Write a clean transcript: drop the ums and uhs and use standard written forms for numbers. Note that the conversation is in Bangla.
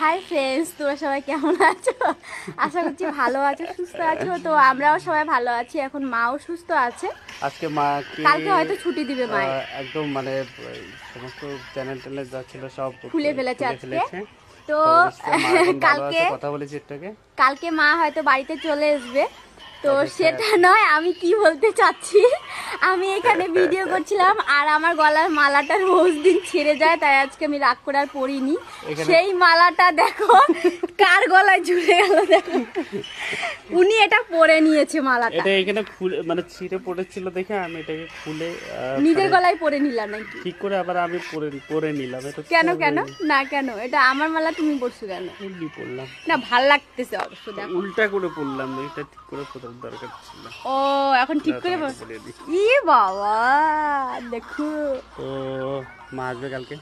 হাই ফ্রেন্ডস, তোমরা সবাই কেমন আছো? আশা করছি ভালো আছো, সুস্থ আছো। তো আমরাও সবাই ভালো আছি, এখন মাও সুস্থ আছে। আজকে মাকে কালকে হয়তো ছুটি দিবে মায়ের। একদম মানে সমস্ত চ্যানেল ট্যানেল যা ছিল সব খুলে ফেলেছে খুলে আজকে। ফেলেছে। তো খবর এসছে, মা এখন ভালো কালকে আছে, কথা বলেছি একটু আগে। কালকে মা হয়তো বাড়িতে চলে আসবে। তো তবে সেটা নয়, আমি কি বলতে চাচ্ছি, আমি এখানে ভিডিও করছিলাম আর আমার গলার মালাটা রোজ দিন ছিঁড়ে যায়, তাই আজকে আমি রাগ করে আর পরিনি। এখানে সেই মালাটা দেখো কার গলায় ঝুলে গেল, দেখো উনি এটা পরে নিয়েছে মালাটা। এটা এখানে খুলে মানে ছিঁড়ে পড়েছিল দেখে আমি এটাকে খুলে নিজের মানে গলায় পরে নিলাম নাকি? ঠিক করে আবার আমি পরে নিলাম। এটা কেন কেন না, কেন এটা আমার মালা, তুমি পরছো কেন? এমনি পড়লাম, না, ভাল লাগতেছে অবশ্য, দেখো। উল্টা করে পড়লাম, এটা ঠিক করে পড়ার দরকার ছিল। ও এখন ঠিক করে তোমাকে বলে দিই। ই বাবা, দেখো। তো মা আসবে কালকে।